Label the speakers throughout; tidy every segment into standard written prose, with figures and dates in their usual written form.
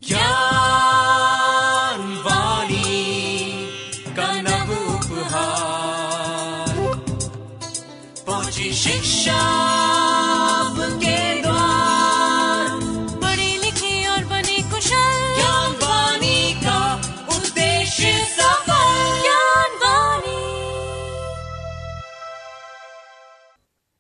Speaker 1: ज्ञानवाणी का नव उपहार पहुंची शिक्षा के द्वार, पढ़ी लिखी और बनी कुशल, ज्ञानवाणी का उद्देश्य सफल। ज्ञानवाणी।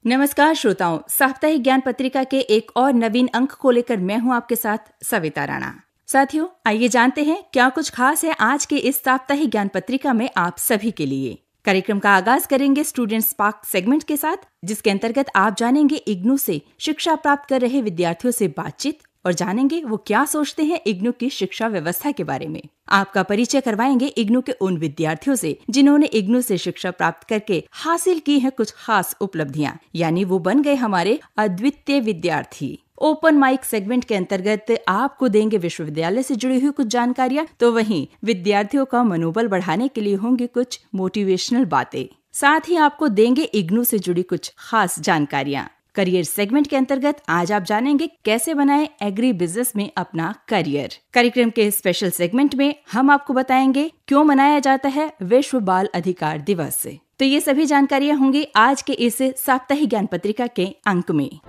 Speaker 2: नमस्कार श्रोताओं, साप्ताहिक ज्ञान पत्रिका के एक और नवीन अंक को लेकर मैं हूं आपके साथ सविता राणा। साथियों, आइए जानते हैं क्या कुछ खास है आज के इस साप्ताहिक ज्ञान पत्रिका में आप सभी के लिए। कार्यक्रम का आगाज करेंगे स्टूडेंट स्पार्क सेगमेंट के साथ, जिसके अंतर्गत आप जानेंगे इग्नू से शिक्षा प्राप्त कर रहे विद्यार्थियों से बातचीत और जानेंगे वो क्या सोचते हैं इग्नू की शिक्षा व्यवस्था के बारे में। आपका परिचय करवाएंगे इग्नू के उन विद्यार्थियों से जिन्होंने इग्नू से शिक्षा प्राप्त करके हासिल की है कुछ खास उपलब्धियां, यानी वो बन गए हमारे अद्वितीय विद्यार्थी। ओपन माइक सेगमेंट के अंतर्गत आपको देंगे विश्वविद्यालय से जुड़ी हुई कुछ जानकारियां, तो वहीं विद्यार्थियों का मनोबल बढ़ाने के लिए होंगी कुछ मोटिवेशनल बातें। साथ ही आपको देंगे इग्नू से जुड़ी कुछ खास जानकारियां। करियर सेगमेंट के अंतर्गत आज आप जानेंगे कैसे बनाएं एग्री बिजनेस में अपना करियर। कार्यक्रम के स्पेशल सेगमेंट में हम आपको बताएंगे क्यों मनाया जाता है विश्व बाल अधिकार दिवस। तो ये सभी जानकारियां होंगी आज के इस साप्ताहिक ज्ञान पत्रिका के अंक में।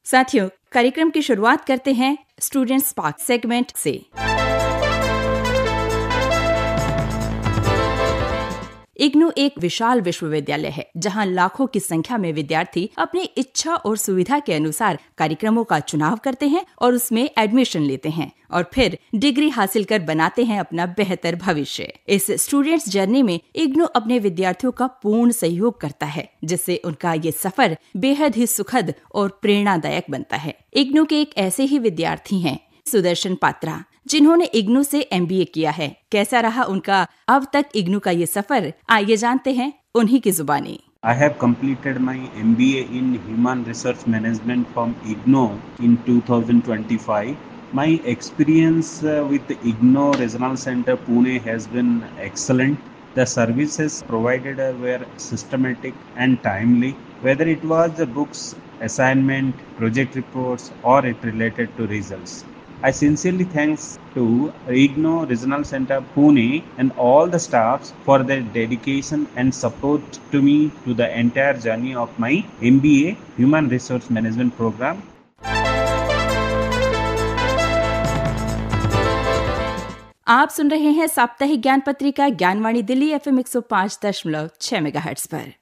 Speaker 2: साथियों, कार्यक्रम की शुरुआत करते हैं स्टूडेंट स्पार्क सेगमेंट से। इग्नू एक विशाल विश्वविद्यालय है जहां लाखों की संख्या में विद्यार्थी अपनी इच्छा और सुविधा के अनुसार कार्यक्रमों का चुनाव करते हैं और उसमें एडमिशन लेते हैं और फिर डिग्री हासिल कर बनाते हैं अपना बेहतर भविष्य। इस स्टूडेंट्स जर्नी में इग्नू अपने विद्यार्थियों का पूर्ण सहयोग करता है, जिससे उनका ये सफर बेहद ही सुखद और प्रेरणादायक बनता है। इग्नू के एक ऐसे ही विद्यार्थी हैं सुदर्शन पात्रा, जिन्होंने इग्नू से MBA किया है। कैसा रहा उनका अब तक इग्नू का ये सफर, आइए जानते हैं उन्हीं की जुबानी।
Speaker 3: I have completed my MBA in Human Resource Management from IGNOU in 2025. My experience with IGNOU Regional Center Pune has been excellent. The services provided were systematic and timely, whether it was the books, assignment, project reports, or it related to results. I sincerely thanks to IGNOU Regional Center Pune and all the staffs for their dedication and support to me to the entire journey of my MBA Human Resource Management program.
Speaker 2: आप सुन रहे हैं साप्ताहिक ज्ञान पत्रिका Gyanvani Delhi FM 105.6 megahertz पर।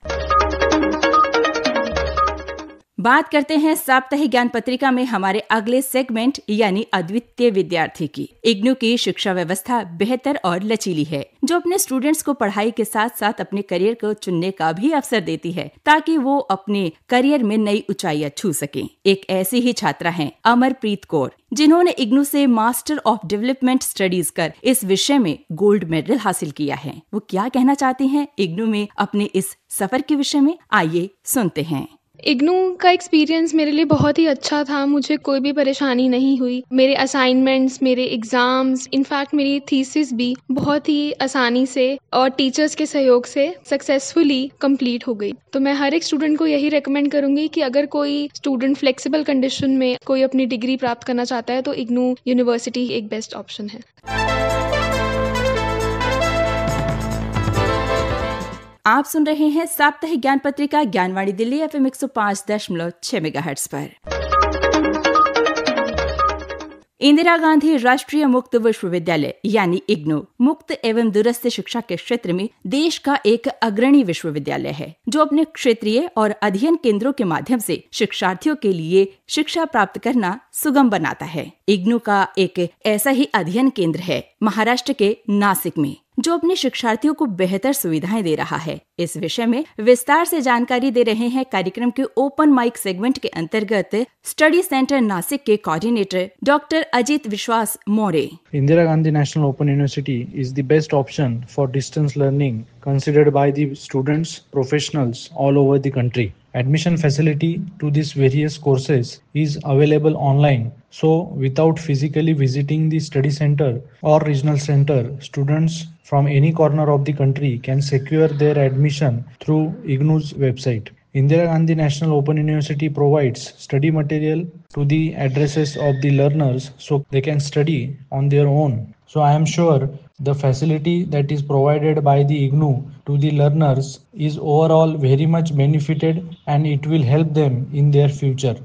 Speaker 2: बात करते हैं साप्ताहिक ज्ञान पत्रिका में हमारे अगले सेगमेंट यानी अद्वितीय विद्यार्थी की। इग्नू की शिक्षा व्यवस्था बेहतर और लचीली है, जो अपने स्टूडेंट्स को पढ़ाई के साथ साथ अपने करियर को चुनने का भी अवसर देती है ताकि वो अपने करियर में नई ऊंचाइयां छू सकें। एक ऐसी ही छात्रा हैं अमरप्रीत कौर, जिन्होंने इग्नू से मास्टर ऑफ डेवलपमेंट स्टडीज कर इस विषय में गोल्ड मेडल हासिल किया है। वो क्या कहना चाहती हैं इग्नू में अपने इस सफर के विषय में, आइए सुनते हैं।
Speaker 4: इग्नू का एक्सपीरियंस मेरे लिए बहुत ही अच्छा था। मुझे कोई भी परेशानी नहीं हुई। मेरे असाइनमेंट्स, मेरे एग्जाम्स, इनफैक्ट मेरी थीसिस भी बहुत ही आसानी से और टीचर्स के सहयोग से सक्सेसफुली कंप्लीट हो गई। तो मैं हर एक स्टूडेंट को यही रेकमेंड करूंगी कि अगर कोई स्टूडेंट फ्लेक्सिबल कंडीशन में कोई अपनी डिग्री प्राप्त करना चाहता है तो इग्नू यूनिवर्सिटी एक बेस्ट ऑप्शन है।
Speaker 2: आप सुन रहे हैं साप्ताहिक ज्ञान पत्रिका ज्ञानवाणी दिल्ली FM 105.6 मेगाहर्ट्ज पर। इंदिरा गांधी राष्ट्रीय मुक्त विश्वविद्यालय यानी इग्नू मुक्त एवं दूरस्थ शिक्षा के क्षेत्र में देश का एक अग्रणी विश्वविद्यालय है, जो अपने क्षेत्रीय और अध्ययन केंद्रों के माध्यम से शिक्षार्थियों के लिए शिक्षा प्राप्त करना सुगम बनाता है। इग्नू का एक ऐसा ही अध्ययन केंद्र है महाराष्ट्र के नासिक में, जो अपने शिक्षार्थियों को बेहतर सुविधाएं दे रहा है। इस विषय में विस्तार से जानकारी दे रहे हैं कार्यक्रम के ओपन माइक सेगमेंट के अंतर्गत स्टडी सेंटर नासिक के कोऑर्डिनेटर डॉक्टर अजित विश्वास Maurya.
Speaker 5: Indira Gandhi National Open University is the best option for distance learning considered by the students, professionals all over the country. Admission facility to these various courses is available online. So without physically visiting the study center or regional center, students from any corner of the country can secure their admission through IGNOU's website. Indira Gandhi National Open University provides study material to the addresses of the learners so they can study on their own. So I am sure the facility that is provided by the IGNOU to the learners is overall very much benefited and it will help them in their future.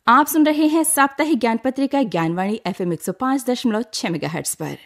Speaker 2: आप सुन रहे हैं साप्ताहिक ज्ञान पत्रिका Gyanvani FM 105.6 megahertz पर।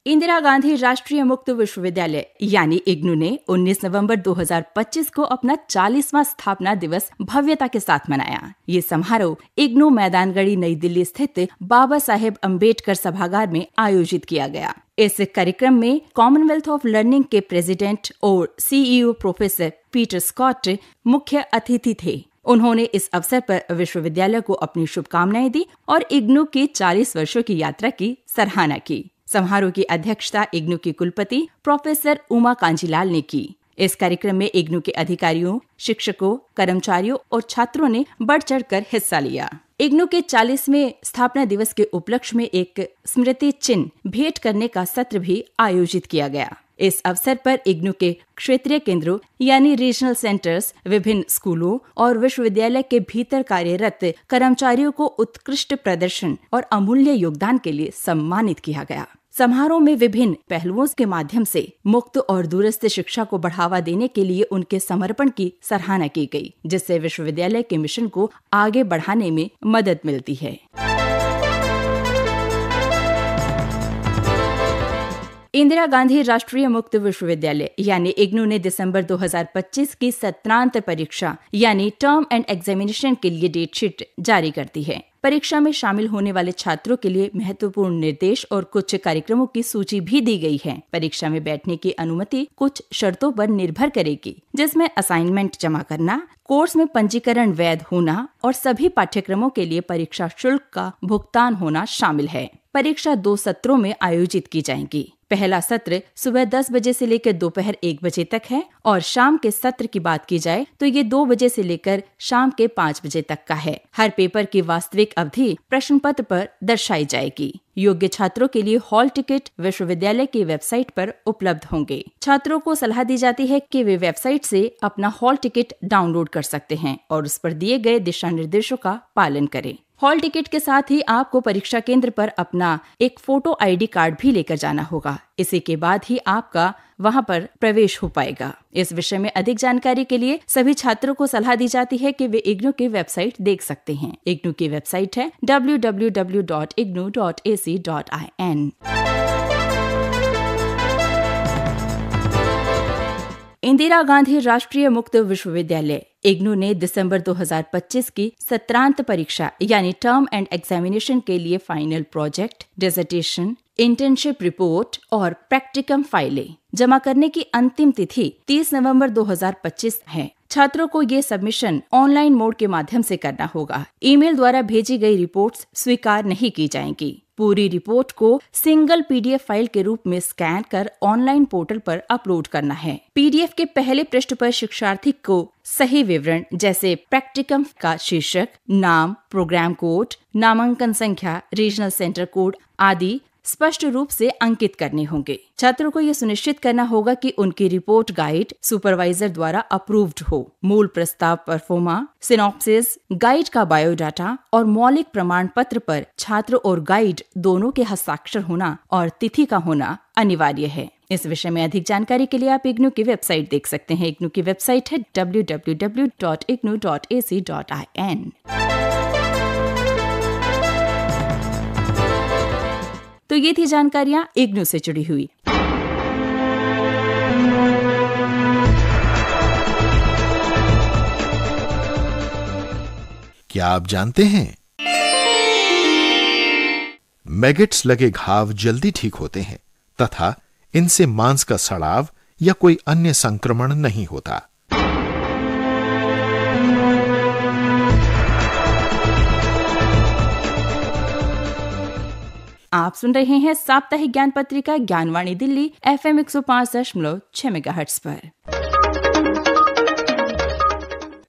Speaker 2: इंदिरा गांधी राष्ट्रीय मुक्त विश्वविद्यालय यानी इग्नू ने 19 नवंबर 2025 को अपना 40वां स्थापना दिवस भव्यता के साथ मनाया। ये समारोह इग्नू मैदानगढ़ी नई दिल्ली स्थित बाबा साहेब अम्बेडकर सभागार में आयोजित किया गया। इस कार्यक्रम में कॉमनवेल्थ ऑफ लर्निंग के प्रेसिडेंट और CEO प्रोफेसर पीटर स्कॉट मुख्य अतिथि थे। उन्होंने इस अवसर पर विश्वविद्यालय को अपनी शुभकामनाएं दी और इग्नू की 40 वर्षों की यात्रा की सराहना की। समारोह की अध्यक्षता इग्नू की कुलपति प्रोफेसर उमा कांजीलाल ने की। इस कार्यक्रम में इग्नू के अधिकारियों, शिक्षकों, कर्मचारियों और छात्रों ने बढ़ चढ़कर हिस्सा लिया। इग्नू के 40वें स्थापना दिवस के उपलक्ष्य में एक स्मृति चिन्ह भेंट करने का सत्र भी आयोजित किया गया। इस अवसर पर इग्नू के क्षेत्रीय केंद्रों यानी रीजनल सेंटर्स, विभिन्न स्कूलों और विश्वविद्यालय के भीतर कार्यरत कर्मचारियों को उत्कृष्ट प्रदर्शन और अमूल्य योगदान के लिए सम्मानित किया गया। समारोह में विभिन्न पहलुओं के माध्यम से मुक्त और दूरस्थ शिक्षा को बढ़ावा देने के लिए उनके समर्पण की सराहना की गई, जिससे विश्वविद्यालय के मिशन को आगे बढ़ाने में मदद मिलती है। इंदिरा गांधी राष्ट्रीय मुक्त विश्वविद्यालय यानी इग्नू ने दिसंबर 2025 की सत्रांत परीक्षा यानी टर्म एंड एग्जामिनेशन के लिए डेट शीट जारी कर दी है। परीक्षा में शामिल होने वाले छात्रों के लिए महत्वपूर्ण निर्देश और कुछ कार्यक्रमों की सूची भी दी गई है। परीक्षा में बैठने की अनुमति कुछ शर्तों पर निर्भर करेगी, जिसमें असाइनमेंट जमा करना, कोर्स में पंजीकरण वैध होना और सभी पाठ्यक्रमों के लिए परीक्षा शुल्क का भुगतान होना शामिल है। परीक्षा 2 सत्रों में आयोजित की जाएगी। पहला सत्र सुबह 10 बजे से लेकर दोपहर 1 बजे तक है और शाम के सत्र की बात की जाए तो ये 2 बजे से लेकर शाम के 5 बजे तक का है। हर पेपर की वास्तविक अवधि प्रश्न पत्र पर दर्शाई जाएगी। योग्य छात्रों के लिए हॉल टिकट विश्वविद्यालय की वेबसाइट पर उपलब्ध होंगे। छात्रों को सलाह दी जाती है कि वे वेबसाइट से अपना हॉल टिकट डाउनलोड कर सकते हैं और उस पर दिए गए दिशा निर्देशों का पालन करें। हॉल टिकट के साथ ही आपको परीक्षा केंद्र पर अपना एक फोटो ID कार्ड भी लेकर जाना होगा। इसी के बाद ही आपका वहां पर प्रवेश हो पाएगा। इस विषय में अधिक जानकारी के लिए सभी छात्रों को सलाह दी जाती है कि वे इग्नू की वेबसाइट देख सकते हैं। इग्नू की वेबसाइट है www.ignu.ac.in। इंदिरा गांधी राष्ट्रीय मुक्त विश्वविद्यालय इग्नू ने दिसंबर 2025 की सत्रांत परीक्षा यानी टर्म एंड एग्जामिनेशन के लिए final project, dissertation, internship report और प्रैक्टिकम फाइलें जमा करने की अंतिम तिथि 30 नवंबर 2025 है। छात्रों को ये सबमिशन ऑनलाइन मोड के माध्यम से करना होगा। ईमेल द्वारा भेजी गई रिपोर्ट्स स्वीकार नहीं की जाएंगी। पूरी रिपोर्ट को सिंगल PDF फाइल के रूप में स्कैन कर ऑनलाइन पोर्टल पर अपलोड करना है। PDF के पहले पृष्ठ पर शिक्षार्थी को सही विवरण जैसे प्रैक्टिकम का शीर्षक, नाम, प्रोग्राम कोड, नामांकन संख्या, रीजनल सेंटर कोड आदि स्पष्ट रूप से अंकित करने होंगे। छात्रों को यह सुनिश्चित करना होगा कि उनकी रिपोर्ट गाइड सुपरवाइजर द्वारा अप्रूव्ड हो। मूल प्रस्ताव परफॉर्मा, सिनॉप्सिस, गाइड का बायोडाटा और मौलिक प्रमाण पत्र पर छात्र और गाइड दोनों के हस्ताक्षर होना और तिथि का होना अनिवार्य है। इस विषय में अधिक जानकारी के लिए आप इग्नू की वेबसाइट देख सकते हैं। इग्नू की वेबसाइट है www.ignu.ac.in। तो ये थी जानकारियां इग्नू से जुड़ी हुई।
Speaker 6: क्या आप जानते हैं मैगेट्स लगे घाव जल्दी ठीक होते हैं तथा इनसे मांस का सड़ाव या कोई अन्य संक्रमण नहीं होता।
Speaker 2: आप सुन रहे हैं साप्ताहिक ज्ञान पत्रिका ज्ञानवाणी दिल्ली FM 105.6 मेगाहर्ट्ज पर।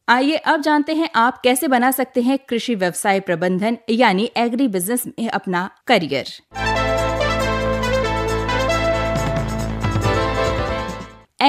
Speaker 2: आइए अब जानते हैं आप कैसे बना सकते हैं कृषि व्यवसाय प्रबंधन यानी एग्री बिजनेस में अपना करियर।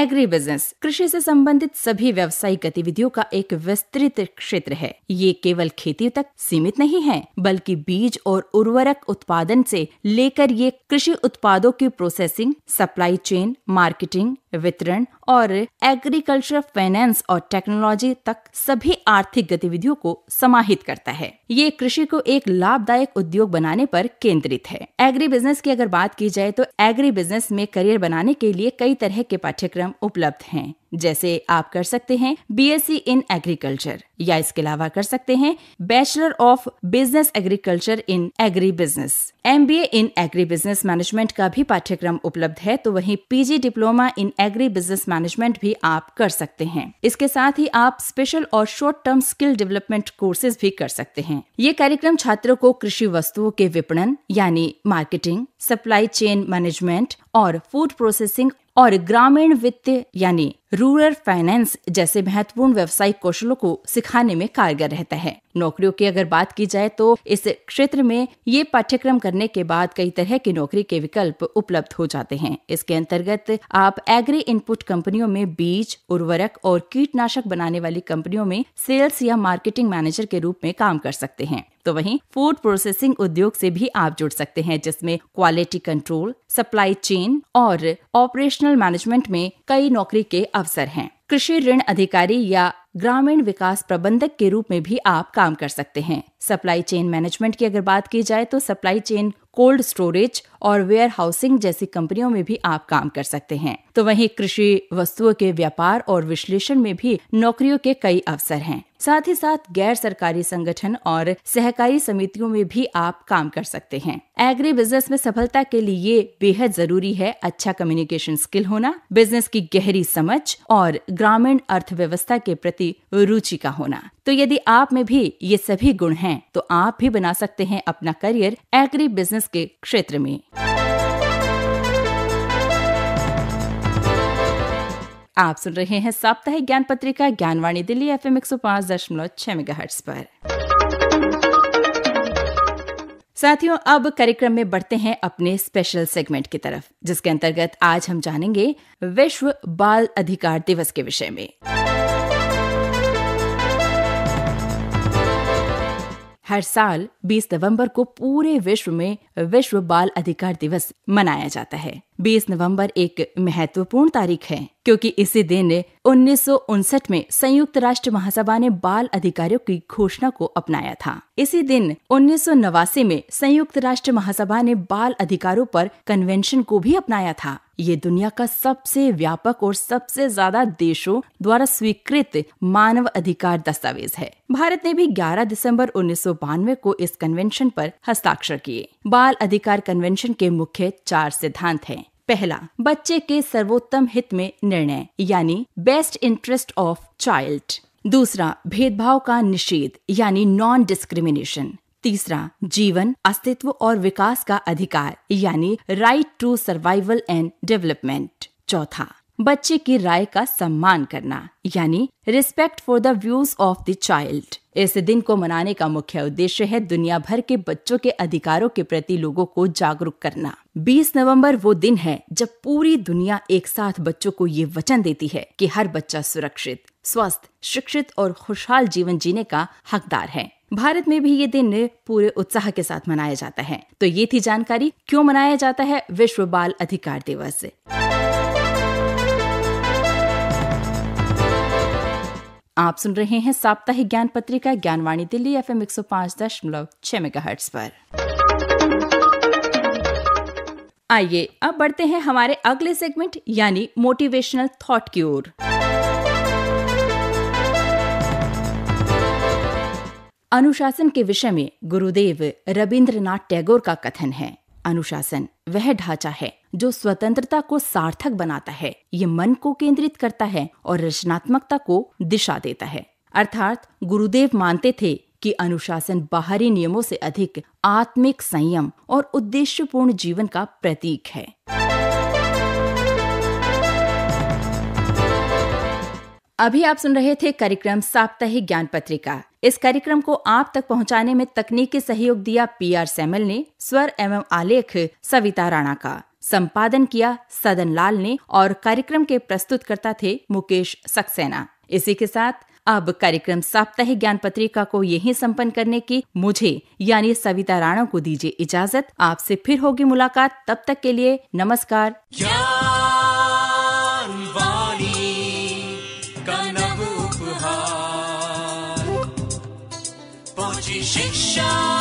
Speaker 2: एग्री बिजनेस कृषि से संबंधित सभी व्यावसायिक गतिविधियों का एक विस्तृत क्षेत्र है। ये केवल खेती तक सीमित नहीं है, बल्कि बीज और उर्वरक उत्पादन से लेकर ये कृषि उत्पादों की प्रोसेसिंग, सप्लाई चेन, मार्केटिंग, वितरण और एग्रीकल्चर फाइनेंस और टेक्नोलॉजी तक सभी आर्थिक गतिविधियों को समाहित करता है। ये कृषि को एक लाभदायक उद्योग बनाने पर केंद्रित है। एग्री बिजनेस की अगर बात की जाए तो एग्री बिजनेस में करियर बनाने के लिए कई तरह के पाठ्यक्रम उपलब्ध हैं। जैसे आप कर सकते हैं बीएससी इन एग्रीकल्चर, या इसके अलावा कर सकते हैं bachelor of business agriculture in agri business. MBA in agri business management का भी पाठ्यक्रम उपलब्ध है, तो वहीं PG diploma in agri business management भी आप कर सकते हैं। इसके साथ ही आप स्पेशल और short term skill development courses भी कर सकते हैं। ये कार्यक्रम छात्रों को कृषि वस्तुओं के विपणन यानी मार्केटिंग, सप्लाई चेन मैनेजमेंट और फूड प्रोसेसिंग और ग्रामीण वित्त यानी रूरल फाइनेंस जैसे महत्वपूर्ण व्यावसायिक कौशलों को सिखाने में कारगर रहता है। नौकरियों की अगर बात की जाए तो इस क्षेत्र में ये पाठ्यक्रम करने के बाद कई तरह की नौकरी के विकल्प उपलब्ध हो जाते हैं। इसके अंतर्गत आप एग्री इनपुट कंपनियों में बीज, उर्वरक और कीटनाशक बनाने वाली कंपनियों में सेल्स या मार्केटिंग मैनेजर के रूप में काम कर सकते हैं। तो वहीं फूड प्रोसेसिंग उद्योग से भी आप जुड़ सकते हैं, जिसमें क्वालिटी कंट्रोल, सप्लाई चेन और ऑपरेशनल मैनेजमेंट में कई नौकरी के अवसर हैं। कृषि ऋण अधिकारी या ग्रामीण विकास प्रबंधक के रूप में भी आप काम कर सकते हैं। सप्लाई चेन मैनेजमेंट की अगर बात की जाए तो सप्लाई चेन, कोल्ड स्टोरेज और वेयर हाउसिंग जैसी कंपनियों में भी आप काम कर सकते हैं। तो वहीं कृषि वस्तुओं के व्यापार और विश्लेषण में भी नौकरियों के कई अवसर हैं। साथ ही साथ गैर सरकारी संगठन और सहकारी समितियों में भी आप काम कर सकते हैं। एग्री बिजनेस में सफलता के लिए बेहद जरूरी है अच्छा कम्युनिकेशन स्किल होना, बिजनेस की गहरी समझ और ग्रामीण अर्थव्यवस्था के प्रति रुचि का होना। तो यदि आप में भी ये सभी गुण हैं तो आप भी बना सकते हैं अपना करियर एग्री बिजनेस के क्षेत्र में। आप सुन रहे हैं साप्ताहिक ज्ञान पत्रिका ज्ञानवाणी दिल्ली FM 105.6 मेगाहर्ट्ज पर। साथियों, अब कार्यक्रम में बढ़ते हैं अपने स्पेशल सेगमेंट की तरफ, जिसके अंतर्गत आज हम जानेंगे विश्व बाल अधिकार दिवस के विषय में। हर साल 20 नवंबर को पूरे विश्व में विश्व बाल अधिकार दिवस मनाया जाता है। 20 नवंबर एक महत्वपूर्ण तारीख है क्योंकि इसी दिन 1959 में संयुक्त राष्ट्र महासभा ने बाल अधिकारों की घोषणा को अपनाया था। इसी दिन 1989 में संयुक्त राष्ट्र महासभा ने बाल अधिकारों पर कन्वेंशन को भी अपनाया था। ये दुनिया का सबसे व्यापक और सबसे ज्यादा देशों द्वारा स्वीकृत मानव अधिकार दस्तावेज है। भारत ने भी 11 दिसंबर 1992 को इस कन्वेंशन पर हस्ताक्षर किए। बाल अधिकार कन्वेंशन के मुख्य 4 सिद्धांत हैं। पहला, बच्चे के सर्वोत्तम हित में निर्णय यानी बेस्ट इंटरेस्ट ऑफ चाइल्ड। दूसरा, भेदभाव का निषेध यानी नॉन डिस्क्रिमिनेशन। तीसरा, जीवन, अस्तित्व और विकास का अधिकार यानी right to survival and development. चौथा, बच्चे की राय का सम्मान करना यानी respect for the views of the child. इस दिन को मनाने का मुख्य उद्देश्य है दुनिया भर के बच्चों के अधिकारों के प्रति लोगों को जागरूक करना। 20 नवंबर वो दिन है जब पूरी दुनिया एक साथ बच्चों को ये वचन देती है कि हर बच्चा सुरक्षित, स्वस्थ, शिक्षित और खुशहाल जीवन जीने का हकदार है। भारत में भी ये दिन पूरे उत्साह के साथ मनाया जाता है। तो ये थी जानकारी क्यों मनाया जाता है विश्व बाल अधिकार दिवस। आप सुन रहे हैं साप्ताहिक ज्ञान पत्रिका ज्ञानवाणी दिल्ली FM 105.6 मेगाहर्ट्ज पर। आइए अब बढ़ते हैं हमारे अगले सेगमेंट यानी मोटिवेशनल थॉट की ओर। अनुशासन के विषय में गुरुदेव रविंद्रनाथ टैगोर का कथन है, अनुशासन वह ढांचा है जो स्वतंत्रता को सार्थक बनाता है। ये मन को केंद्रित करता है और रचनात्मकता को दिशा देता है। अर्थात गुरुदेव मानते थे कि अनुशासन बाहरी नियमों से अधिक आत्मिक संयम और उद्देश्यपूर्ण जीवन का प्रतीक है। अभी आप सुन रहे थे कार्यक्रम साप्ताहिक ज्ञान पत्रिका। इस कार्यक्रम को आप तक पहुंचाने में तकनीकी सहयोग दिया PR सैमल ने, स्वर एवं आलेख सविता राणा का। संपादन किया सदन लाल ने और कार्यक्रम के प्रस्तुतकर्ता थे मुकेश सक्सेना। इसी के साथ अब कार्यक्रम साप्ताहिक ज्ञान पत्रिका को यहीं संपन्न करने की मुझे यानी सविता राणा को दीजिए इजाजत। आपसे फिर होगी मुलाकात, तब तक के लिए नमस्कार।
Speaker 1: शिक्षा